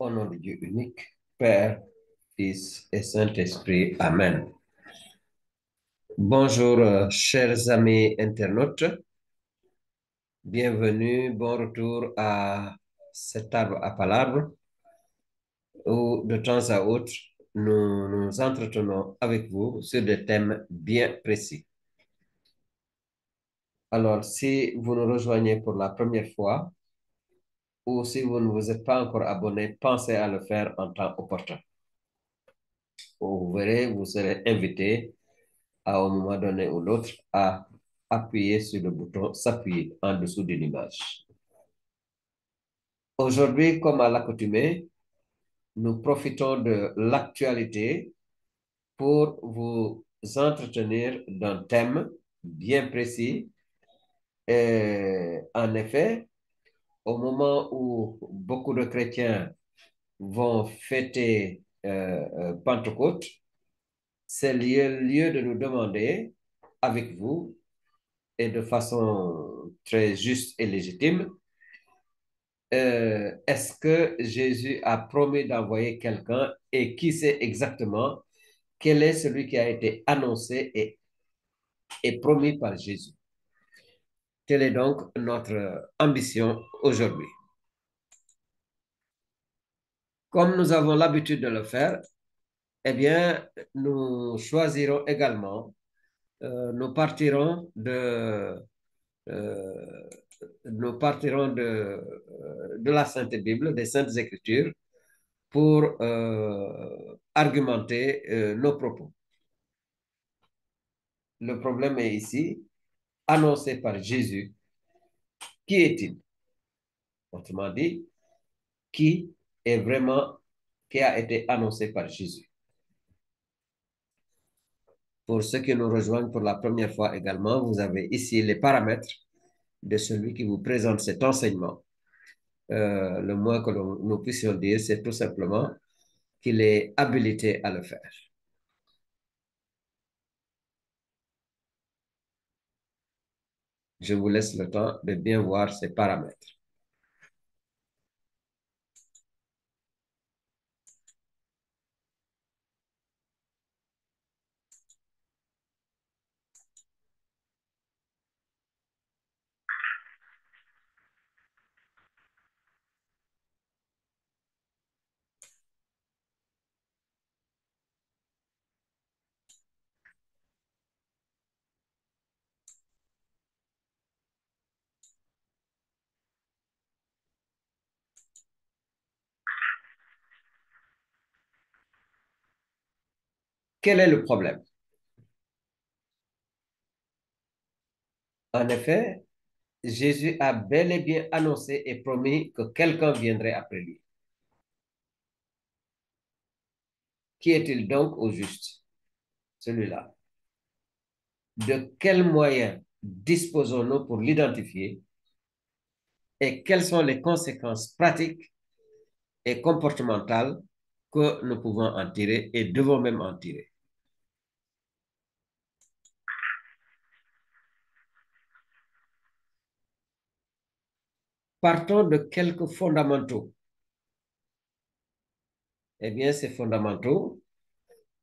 Au nom de Dieu unique, Père, Fils et Saint-Esprit. Amen. Bonjour, chers amis internautes. Bienvenue, bon retour à cet arbre à palabres où de temps à autre, nous nous entretenons avec vous sur des thèmes bien précis. Alors, si vous nous rejoignez pour la première fois ou si vous ne vous êtes pas encore abonné, pensez à le faire en temps opportun. Vous verrez, vous serez invité à un moment donné ou l'autre à appuyer sur le bouton s'appuyer en dessous de l'image. Aujourd'hui, comme à l'accoutumée, nous profitons de l'actualité pour vous entretenir d'un thème bien précis. Et en effet, au moment où beaucoup de chrétiens vont fêter Pentecôte, c'est lieu de nous demander avec vous et de façon très juste et légitime, est-ce que Jésus a promis d'envoyer quelqu'un et qui sait exactement quel est celui qui a été annoncé et promis par Jésus? Quelle est donc notre ambition aujourd'hui? Comme nous avons l'habitude de le faire, eh bien, nous choisirons également, euh, nous partirons de la Sainte Bible, des Saintes Écritures, pour argumenter nos propos. Le problème est ici, annoncé par Jésus. Qui est-il? Autrement dit, qui est vraiment, qui a été annoncé par Jésus? Pour ceux qui nous rejoignent pour la première fois également, vous avez ici les paramètres de celui qui vous présente cet enseignement. Le moins que nous puissions dire, c'est tout simplement qu'il est habilité à le faire. Je vous laisse le temps de bien voir ces paramètres. Quel est le problème? En effet, Jésus a bel et bien annoncé et promis que quelqu'un viendrait après lui. Qui est-il donc au juste? Celui-là. De quels moyens disposons-nous pour l'identifier et quelles sont les conséquences pratiques et comportementales que nous pouvons en tirer et devons même en tirer? Partons de quelques fondamentaux. Eh bien, ces fondamentaux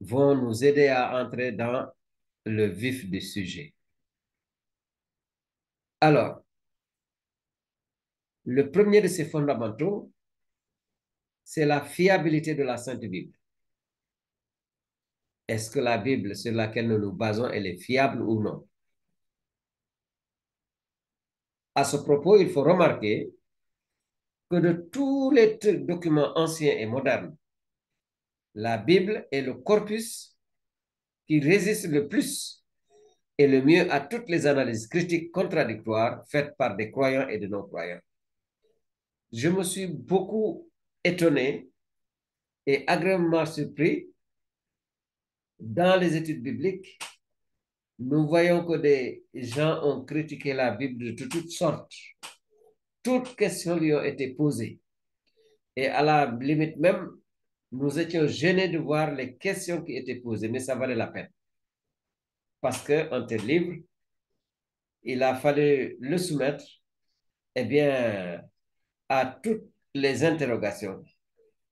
vont nous aider à entrer dans le vif du sujet. Alors, le premier de ces fondamentaux, c'est la fiabilité de la Sainte Bible. Est-ce que la Bible sur laquelle nous nous basons, elle est fiable ou non? À ce propos, il faut remarquer que de tous les documents anciens et modernes, la Bible est le corpus qui résiste le plus et le mieux à toutes les analyses critiques contradictoires faites par des croyants et des non-croyants. Je me suis beaucoup étonné et agréablement surpris dans les études bibliques. Nous voyons que des gens ont critiqué la Bible de toutes sortes. Toutes questions lui ont été posées. Et à la limite même, nous étions gênés de voir les questions qui étaient posées, mais ça valait la peine. Parce qu'un tel livre, il a fallu le soumettre, eh bien, à toutes les interrogations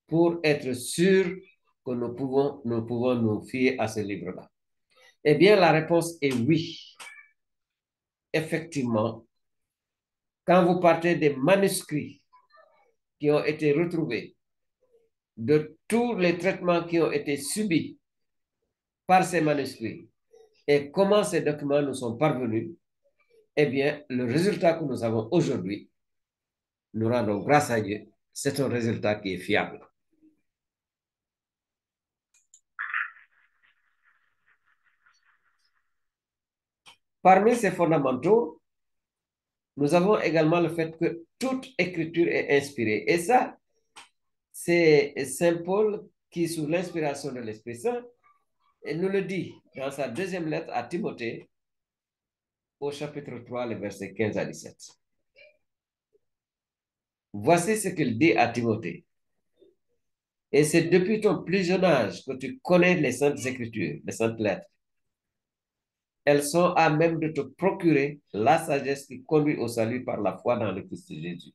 pour être sûr que nous pouvons nous fier à ce livre-là? Eh bien, la réponse est oui. Effectivement, quand vous partez des manuscrits qui ont été retrouvés, de tous les traitements qui ont été subis par ces manuscrits et comment ces documents nous sont parvenus, eh bien, le résultat que nous avons aujourd'hui, nous rendons grâce à Dieu, c'est un résultat qui est fiable. Parmi ces fondamentaux, nous avons également le fait que toute écriture est inspirée. Et ça, c'est Saint Paul qui, sous l'inspiration de l'Esprit Saint, nous le dit dans sa deuxième lettre à Timothée, au chapitre 3, les versets 15 à 17. Voici ce qu'il dit à Timothée. Et c'est depuis ton plus jeune âge que tu connais les saintes écritures, les saintes lettres. Elles sont à même de te procurer la sagesse qui conduit au salut par la foi dans le Christ Jésus.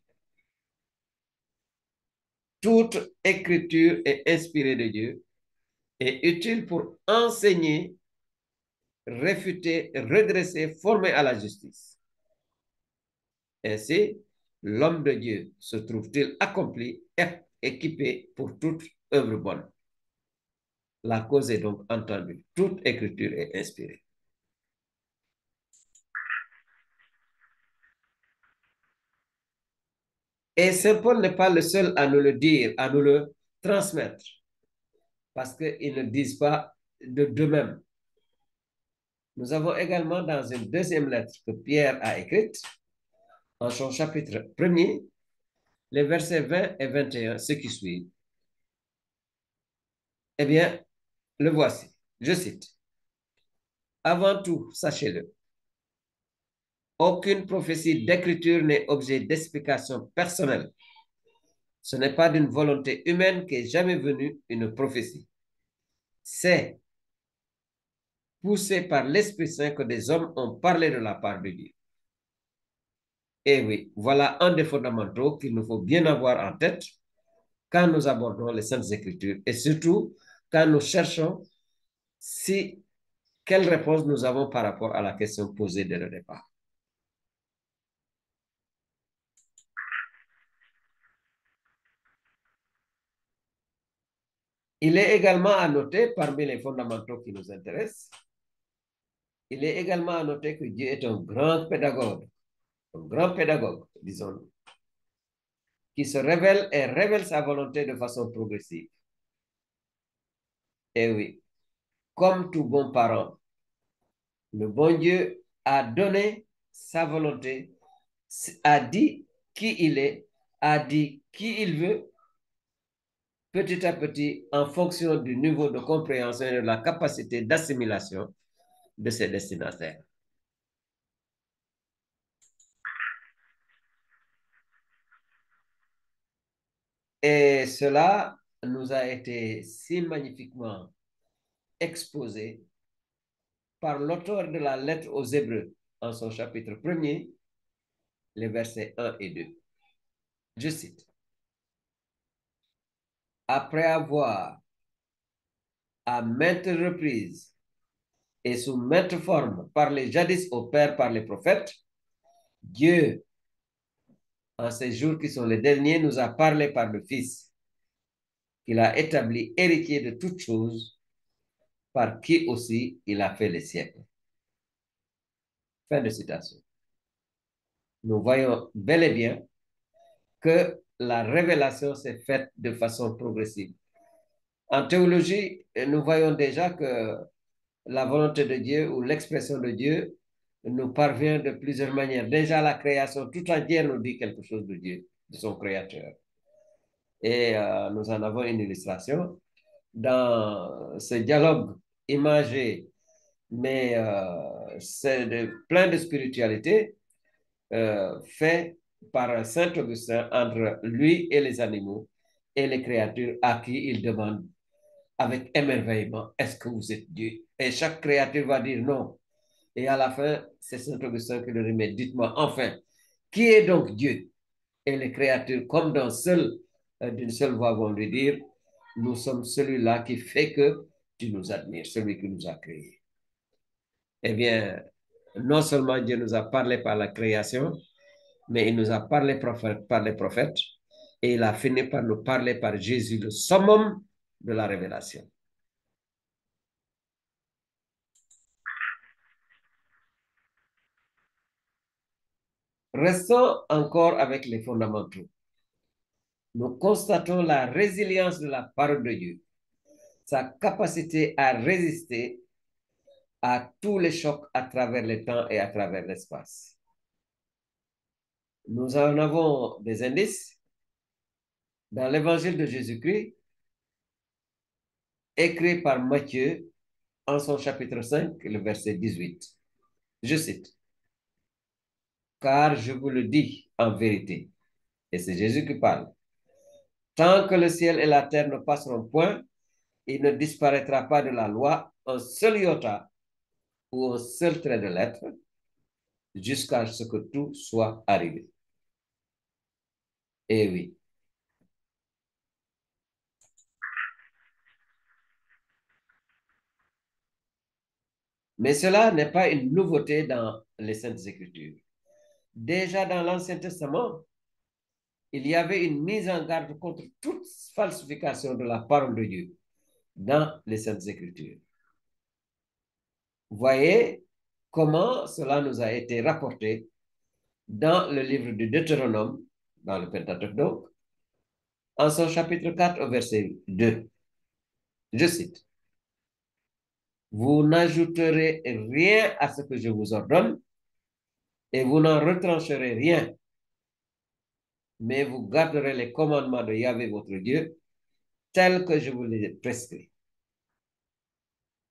Toute écriture est inspirée de Dieu et utile pour enseigner, réfuter, redresser, former à la justice. Ainsi, l'homme de Dieu se trouve-t-il accompli et équipé pour toute œuvre bonne. La cause est donc entendue. Toute écriture est inspirée. Et Saint Paul n'est pas le seul à nous le dire, à nous le transmettre, parce qu'ils ne disent pas d'eux-mêmes. Nous avons également dans une deuxième lettre que Pierre a écrite, en son chapitre 1er, les versets 20 et 21, ce qui suit. Eh bien, le voici. Je cite. Avant tout, sachez-le, aucune prophétie d'écriture n'est objet d'explication personnelle. Ce n'est pas d'une volonté humaine qu'est jamais venue une prophétie. C'est poussé par l'Esprit Saint que des hommes ont parlé de la part de Dieu. Et oui, voilà un des fondamentaux qu'il nous faut bien avoir en tête quand nous abordons les Saintes Écritures et surtout quand nous cherchons quelle réponse nous avons par rapport à la question posée dès le départ. Il est également à noter, parmi les fondamentaux qui nous intéressent, il est également à noter que Dieu est un grand pédagogue, disons-nous, qui se révèle et révèle sa volonté de façon progressive. Et oui, comme tout bon parent, le bon Dieu a donné sa volonté, a dit qui il est, a dit qui il veut, petit à petit, en fonction du niveau de compréhension et de la capacité d'assimilation de ses destinataires. Et cela nous a été si magnifiquement exposé par l'auteur de la lettre aux Hébreux en son chapitre 1er, les versets 1 et 2. Je cite. Après avoir à maintes reprises et sous maintes formes parlé jadis au Père par les prophètes, Dieu, en ces jours qui sont les derniers, nous a parlé par le Fils, qu'il a établi héritier de toutes choses, par qui aussi il a fait les siècles. Fin de citation. Nous voyons bel et bien que la révélation s'est faite de façon progressive. En théologie, nous voyons déjà que la volonté de Dieu ou l'expression de Dieu nous parvient de plusieurs manières. Déjà, la création tout entière nous dit quelque chose de Dieu, de son créateur. Et nous en avons une illustration dans ce dialogue imagé, mais c'est plein de spiritualité, fait par Saint Augustin entre lui et les animaux et les créatures à qui il demande avec émerveillement, est-ce que vous êtes Dieu? Et chaque créature va dire non. Et à la fin, c'est Saint Augustin qui le remet. Dites-moi enfin, qui est donc Dieu? Et les créatures, comme d'un seul d'une seule voix vont lui dire, nous sommes celui-là qui fait que tu nous admires, celui qui nous a créés. Eh bien, non seulement Dieu nous a parlé par la création, mais il nous a parlé par les prophètes et il a fini par nous parler par Jésus, le summum de la révélation. Restons encore avec les fondamentaux. Nous constatons la résilience de la parole de Dieu, sa capacité à résister à tous les chocs à travers le temps et à travers l'espace. Nous en avons des indices dans l'évangile de Jésus-Christ, écrit par Matthieu en son chapitre 5, le verset 18. Je cite, car je vous le dis en vérité, et c'est Jésus qui parle, tant que le ciel et la terre ne passeront point, il ne disparaîtra pas de la loi un seul iota ou un seul trait de lettre jusqu'à ce que tout soit arrivé. Eh oui. Mais cela n'est pas une nouveauté dans les Saintes Écritures. Déjà dans l'Ancien Testament, il y avait une mise en garde contre toute falsification de la parole de Dieu dans les Saintes Écritures. Voyez comment cela nous a été rapporté dans le livre de Deutéronome, dans le Pentateuque donc, en son chapitre 4 au verset 2. Je cite, vous n'ajouterez rien à ce que je vous ordonne et vous n'en retrancherez rien, mais vous garderez les commandements de Yahvé votre Dieu tels que je vous les ai prescrits.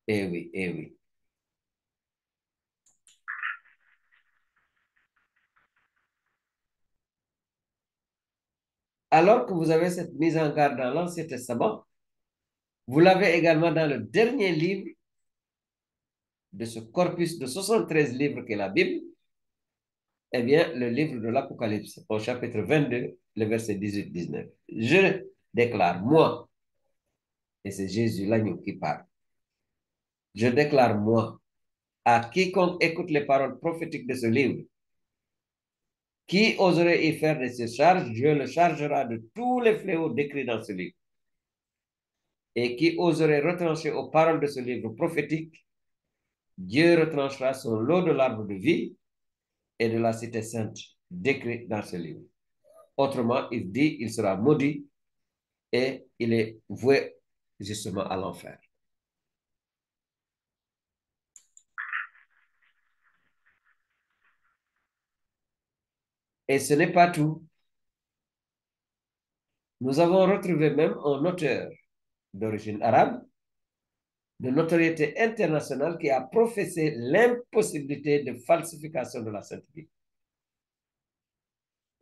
Eh oui, eh oui. Alors que vous avez cette mise en garde dans l'Ancien Testament, vous l'avez également dans le dernier livre de ce corpus de 73 livres qu'est la Bible, eh bien, le livre de l'Apocalypse, au chapitre 22, le verset 18-19. Je déclare, moi, et c'est Jésus l'agneau qui parle, je déclare, moi, à quiconque écoute les paroles prophétiques de ce livre, qui oserait y faire de ses charges, Dieu le chargera de tous les fléaux décrits dans ce livre. Et qui oserait retrancher aux paroles de ce livre prophétique, Dieu retranchera son lot de l'arbre de vie et de la cité sainte décrite dans ce livre. Autrement, il dit, il sera maudit et il est voué justement à l'enfer. Et ce n'est pas tout. Nous avons retrouvé même un auteur d'origine arabe, de notoriété internationale, qui a professé l'impossibilité de falsification de la Sainte Bible.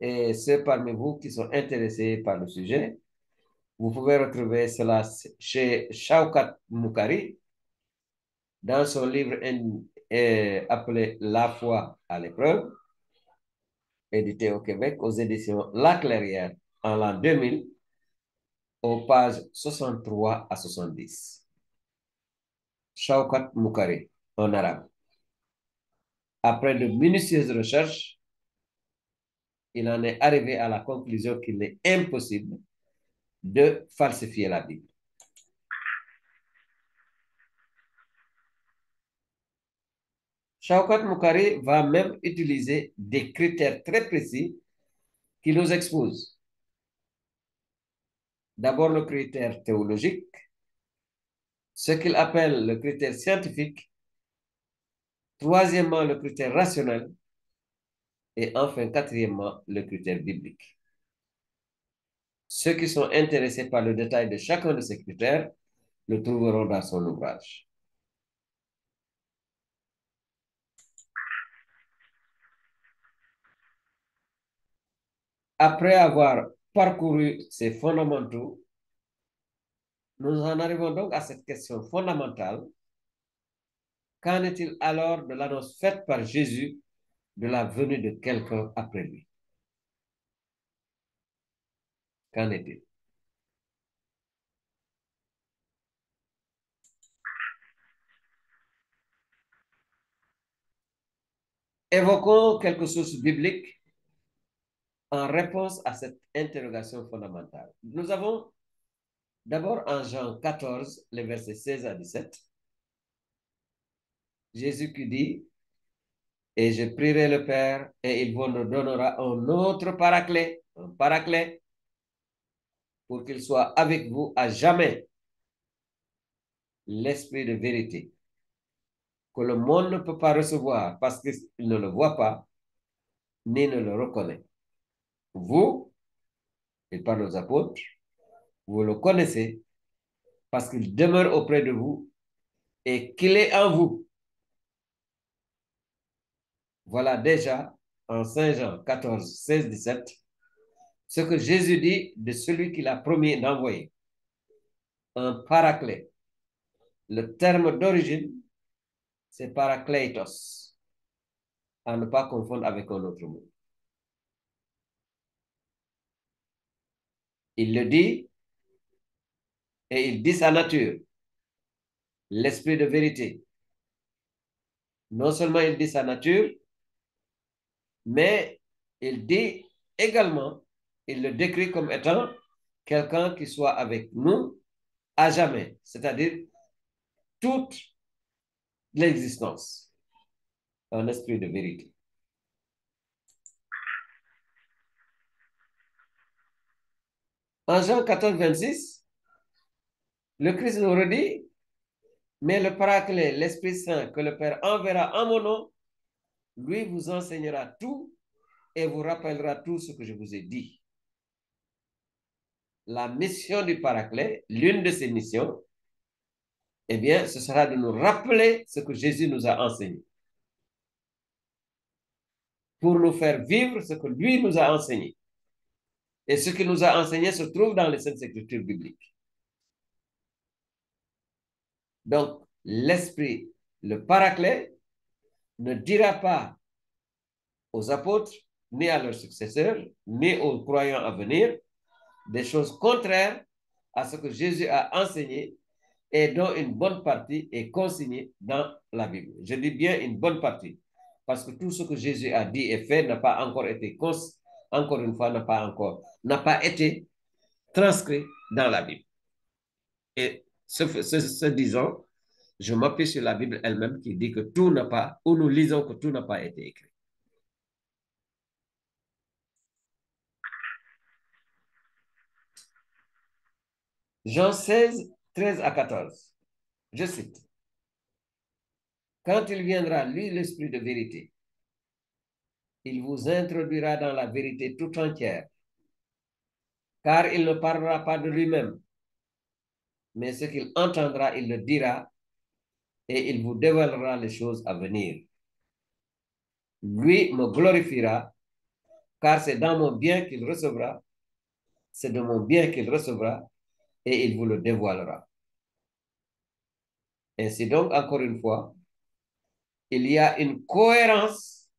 Et ceux parmi vous qui sont intéressés par le sujet, vous pouvez retrouver cela chez Shaukat Mukari, dans son livre appelé La foi à l'épreuve, édité au Québec aux éditions La Clairière en l'an 2000, aux pages 63 à 70. Shaukat Mukari, en arabe. Après de minutieuses recherches, il en est arrivé à la conclusion qu'il est impossible de falsifier la Bible. Shaukat Mukari va même utiliser des critères très précis qui nous exposent. D'abord, le critère théologique, ce qu'il appelle le critère scientifique, troisièmement, le critère rationnel, et enfin, quatrièmement, le critère biblique. Ceux qui sont intéressés par le détail de chacun de ces critères le trouveront dans son ouvrage. Après avoir parcouru ces fondamentaux, nous en arrivons donc à cette question fondamentale. Qu'en est-il alors de l'annonce faite par Jésus de la venue de quelqu'un après lui? Qu'en est-il? Évoquons quelques sources bibliques en réponse à cette interrogation fondamentale. Nous avons d'abord en Jean 14, les versets 16 à 17, Jésus qui dit, et je prierai le Père et il vous donnera un autre paraclet, un paraclet, pour qu'il soit avec vous à jamais, l'esprit de vérité, que le monde ne peut pas recevoir parce qu'il ne le voit pas, ni ne le reconnaît. Vous, il parle aux apôtres, vous le connaissez parce qu'il demeure auprès de vous et qu'il est en vous. Voilà déjà en Saint Jean 14, 16, 17, ce que Jésus dit de celui qu'il a promis d'envoyer. Un paraclet. Le terme d'origine, c'est parakletos, à ne pas confondre avec un autre mot. Il le dit et il dit sa nature, l'esprit de vérité. Non seulement il dit sa nature, mais il dit également, il le décrit comme étant quelqu'un qui soit avec nous à jamais, c'est-à-dire toute l'existence, un esprit de vérité. En Jean 14, 26, le Christ nous redit, mais le Paraclet, l'Esprit Saint que le Père enverra en mon nom, lui vous enseignera tout et vous rappellera tout ce que je vous ai dit. La mission du Paraclet, l'une de ses missions, eh bien, ce sera de nous rappeler ce que Jésus nous a enseigné, pour nous faire vivre ce que lui nous a enseigné. Et ce qu'il nous a enseigné se trouve dans les Saintes Écritures bibliques. Donc, l'Esprit, le Paraclet, ne dira pas aux apôtres, ni à leurs successeurs, ni aux croyants à venir, des choses contraires à ce que Jésus a enseigné et dont une bonne partie est consignée dans la Bible. Je dis bien une bonne partie, parce que tout ce que Jésus a dit et fait n'a pas encore été encore une fois, n'a pas été transcrit dans la Bible. Et ce disant, je m'appuie sur la Bible elle-même qui dit que tout n'a pas, ou nous lisons que tout n'a pas été écrit. Jean 16, 13 à 14. Je cite. Quand il viendra, lui, l'Esprit de vérité, il vous introduira dans la vérité tout entière, car il ne parlera pas de lui-même, mais ce qu'il entendra, il le dira, et il vous dévoilera les choses à venir. Lui me glorifiera, car c'est dans mon bien qu'il recevra, c'est de mon bien qu'il recevra, et il vous le dévoilera. Ainsi donc, encore une fois, il y a une cohérence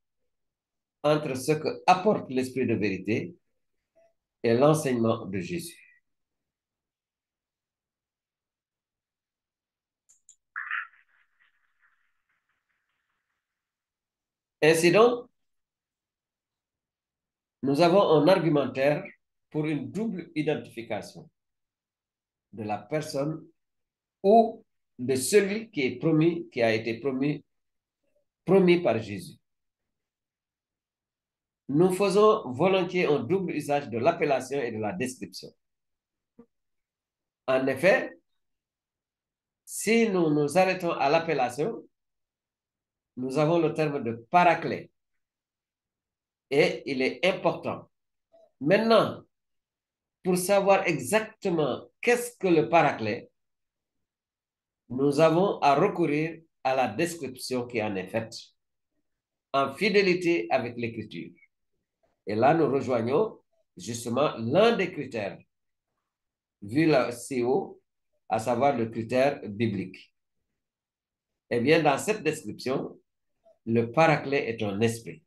entre ce que apporte l'Esprit de vérité et l'enseignement de Jésus. Ainsi donc, nous avons un argumentaire pour une double identification de la personne ou de celui qui est promis, qui a été promis par Jésus. Nous faisons volontiers un double usage de l'appellation et de la description. En effet, si nous nous arrêtons à l'appellation, nous avons le terme de paraclet et il est important. Maintenant, pour savoir exactement qu'est-ce que le paraclet, nous avons à recourir à la description qui en est faite, en fidélité avec l'Écriture. Et là, nous rejoignons justement l'un des critères, vu là si haut, à savoir le critère biblique. Eh bien, dans cette description, le paraclet est un esprit.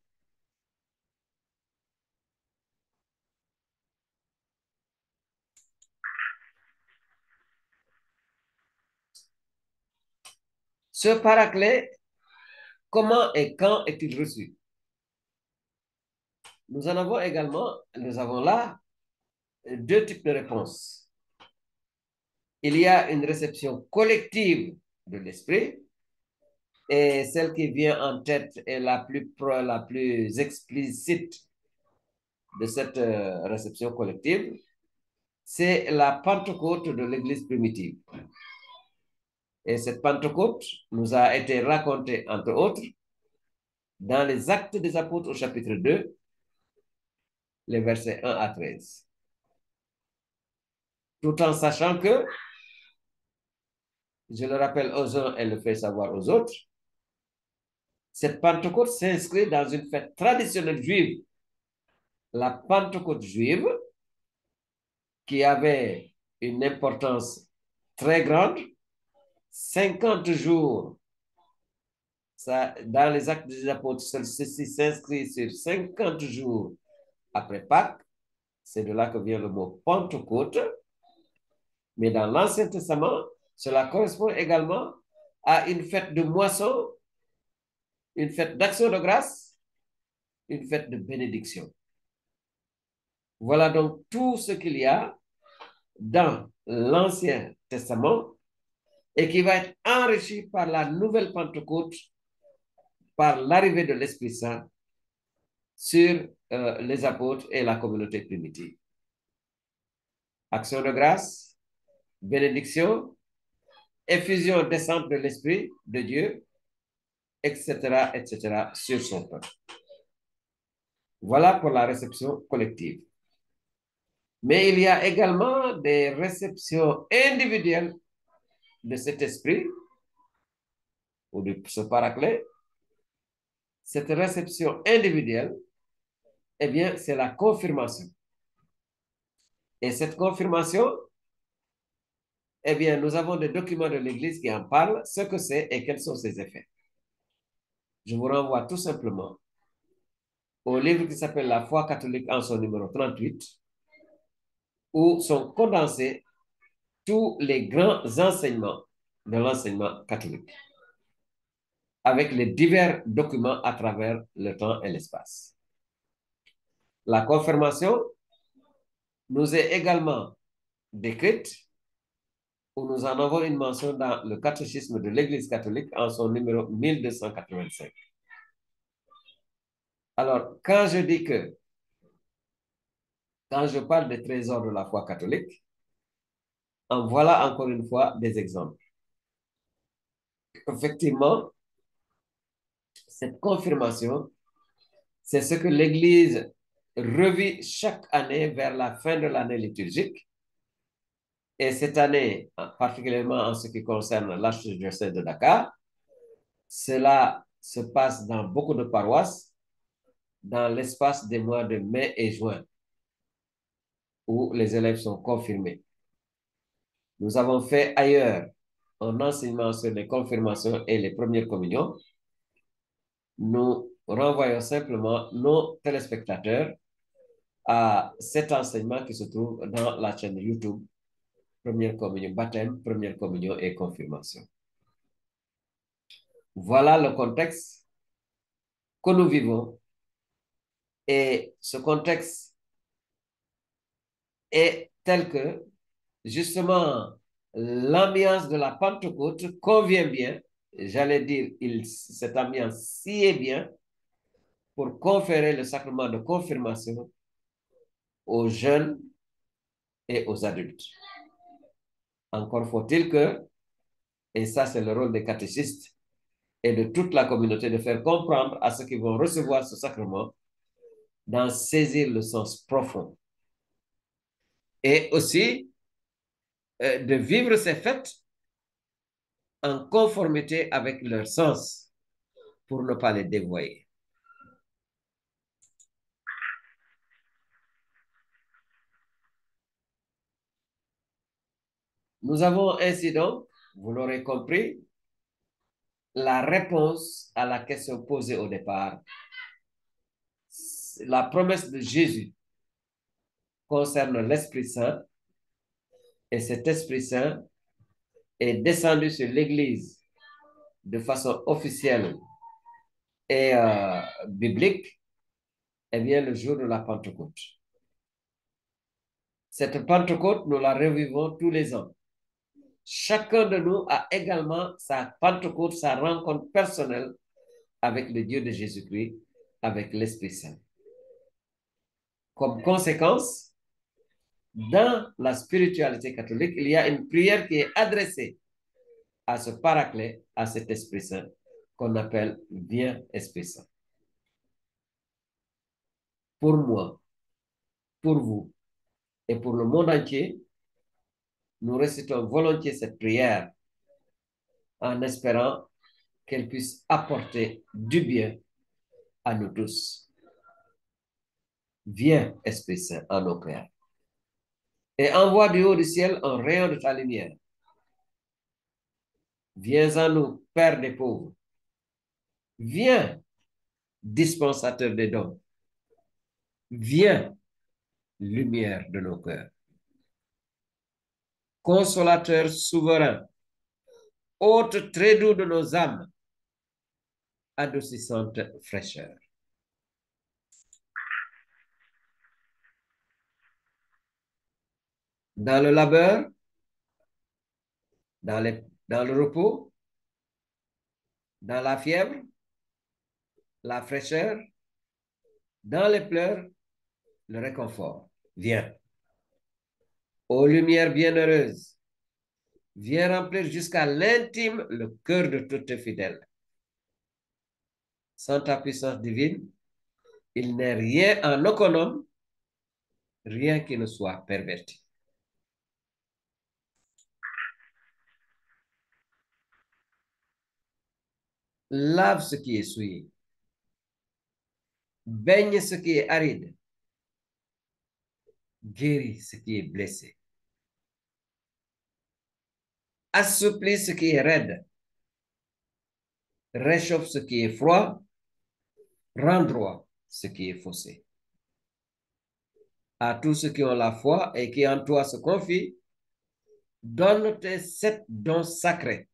Ce paraclet, comment et quand est-il reçu? nous en avons également, nous avons là deux types de réponses. Il y a une réception collective de l'esprit et celle qui vient en tête est la plus explicite de cette réception collective, c'est la Pentecôte de l'Église primitive. Et cette Pentecôte nous a été racontée, entre autres, dans les Actes des Apôtres au chapitre 2, les versets 1 à 13. Tout en sachant que, je le rappelle aux uns et le fais savoir aux autres, cette Pentecôte s'inscrit dans une fête traditionnelle juive, la Pentecôte juive, qui avait une importance très grande, 50 jours. Ça, dans les Actes des Apôtres, ceci s'inscrit sur 50 jours après Pâques. C'est de là que vient le mot Pentecôte. Mais dans l'Ancien Testament, cela correspond également à une fête de moisson, une fête d'action de grâce, une fête de bénédiction. Voilà donc tout ce qu'il y a dans l'Ancien Testament et qui va être enrichi par la nouvelle Pentecôte, par l'arrivée de l'Esprit Saint sur les apôtres et la communauté primitive. Action de grâce, bénédiction, effusion descente de l'Esprit de Dieu, etc., sur son peuple. Voilà pour la réception collective. Mais il y a également des réceptions individuelles de cet esprit ou de ce paraclet. Cette réception individuelle, eh bien, c'est la confirmation. Et cette confirmation, eh bien, nous avons des documents de l'Église qui en parlent, ce que c'est et quels sont ses effets. Je vous renvoie tout simplement au livre qui s'appelle La foi catholique en son numéro 38, où sont condensés tous les grands enseignements de l'enseignement catholique, avec les divers documents à travers le temps et l'espace. La confirmation nous est également décrite, où nous en avons une mention dans le catéchisme de l'Église catholique en son numéro 1285. Alors, quand je parle des trésors de la foi catholique, en voilà encore une fois des exemples. Effectivement, cette confirmation, c'est ce que l'Église revit chaque année vers la fin de l'année liturgique. Et cette année, particulièrement en ce qui concerne l'archidiocèse de Dakar, cela se passe dans beaucoup de paroisses dans l'espace des mois de mai et juin, où les élèves sont confirmés. Nous avons fait ailleurs un enseignement sur les confirmations et les premières communions. Nous renvoyons simplement nos téléspectateurs à cet enseignement qui se trouve dans la chaîne YouTube, première communion, baptême, première communion et confirmation. Voilà le contexte que nous vivons. Et ce contexte est tel que, justement, l'ambiance de la Pentecôte convient bien, j'allais dire, cette ambiance sied bien pour conférer le sacrement de confirmation aux jeunes et aux adultes. Encore faut-il que, et ça c'est le rôle des catéchistes et de toute la communauté, de faire comprendre à ceux qui vont recevoir ce sacrement d'en saisir le sens profond. Et aussi de vivre ces fêtes en conformité avec leur sens pour ne pas les dévoyer. Nous avons ainsi donc, vous l'aurez compris, la réponse à la question posée au départ. La promesse de Jésus concerne l'Esprit Saint et cet Esprit Saint est descendu sur l'Église de façon officielle et biblique Eh bien, le jour de la Pentecôte. Cette Pentecôte, nous la revivons tous les ans. Chacun de nous a également sa Pentecôte, sa rencontre personnelle avec le Dieu de Jésus-Christ, avec l'Esprit Saint. Comme conséquence, dans la spiritualité catholique, il y a une prière qui est adressée à ce paraclet, à cet Esprit Saint, qu'on appelle Viens Esprit Saint. Pour moi, pour vous et pour le monde entier, nous récitons volontiers cette prière en espérant qu'elle puisse apporter du bien à nous tous. Viens, Esprit Saint, en nos cœurs, et envoie du haut du ciel un rayon de ta lumière. Viens en nous, Père des pauvres. Viens, dispensateur des dons. Viens, lumière de nos cœurs. Consolateur souverain, hôte très doux de nos âmes, adoucissante fraîcheur. Dans le labeur, dans le repos, dans la fièvre, la fraîcheur, dans les pleurs, le réconfort. Viens. Ô lumière bienheureuse, viens remplir jusqu'à l'intime le cœur de tous tes fidèles. Sans ta puissance divine, il n'est rien en aucun homme, rien qui ne soit perverti. Lave ce qui est souillé, baigne ce qui est aride, guéris ce qui est blessé, assouplis ce qui est raide, réchauffe ce qui est froid, rends droit ce qui est faussé. À tous ceux qui ont la foi et qui en toi se confient, donne tes 7 dons sacrés.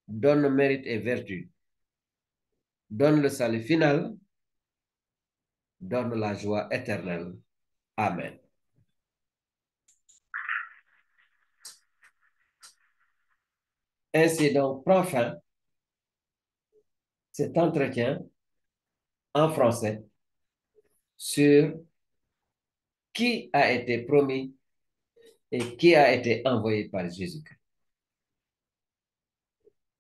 Donne mérite et vertu. Donne le salut final. Donne la joie éternelle. Amen. Ainsi donc prend fin cet entretien en français sur qui a été promis et qui a été envoyé par Jésus-Christ.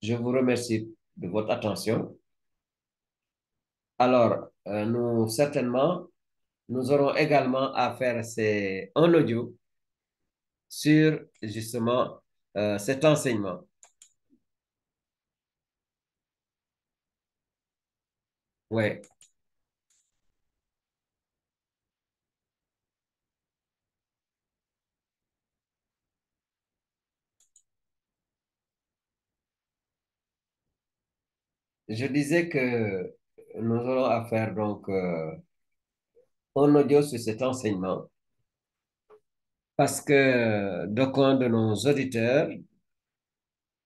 Je vous remercie de votre attention. Alors, nous, certainement, nous aurons également à faire un audio sur, justement, cet enseignement. Oui. Je disais que nous aurons à faire donc un audio sur cet enseignement parce que d'aucuns de nos auditeurs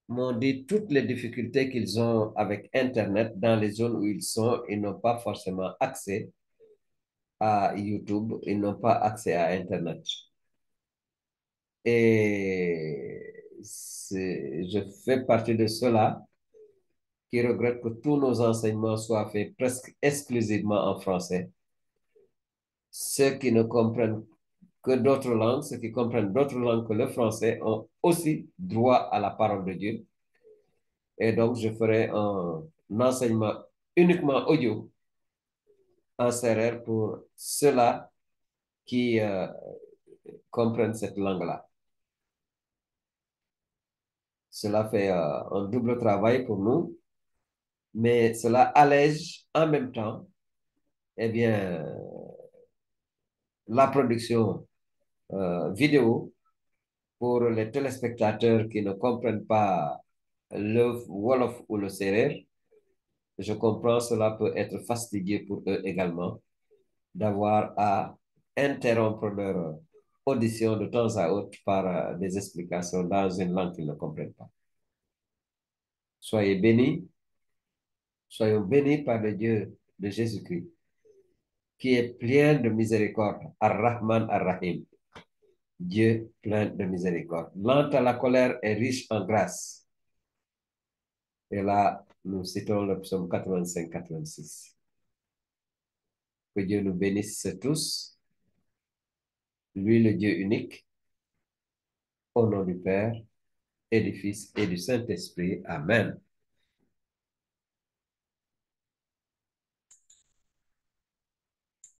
m'ont dit toutes les difficultés qu'ils ont avec Internet dans les zones où ils sont. Ils n'ont pas forcément accès à YouTube, ils n'ont pas accès à Internet. Et je fais partie de ceux-là qui regrettent que tous nos enseignements soient faits presque exclusivement en français. Ceux qui ne comprennent que d'autres langues, ceux qui comprennent d'autres langues que le français ont aussi droit à la parole de Dieu. Et donc, je ferai un enseignement uniquement audio en serrère pour ceux-là qui comprennent cette langue-là. Cela fait un double travail pour nous, mais cela allège en même temps, eh bien, la production vidéo pour les téléspectateurs qui ne comprennent pas le Wolof ou le Serer. Je comprends, cela peut être fastidieux pour eux également d'avoir à interrompre leur audition de temps à autre par des explications dans une langue qu'ils ne comprennent pas. Soyez bénis, soyons bénis par le Dieu de Jésus-Christ, qui est plein de miséricorde, Ar-Rahman Ar-Rahim, Dieu plein de miséricorde, lent à la colère et riche en grâce. Et là, nous citons le psaume 85-86. Que Dieu nous bénisse tous, lui le Dieu unique, au nom du Père et du Fils et du Saint-Esprit. Amen.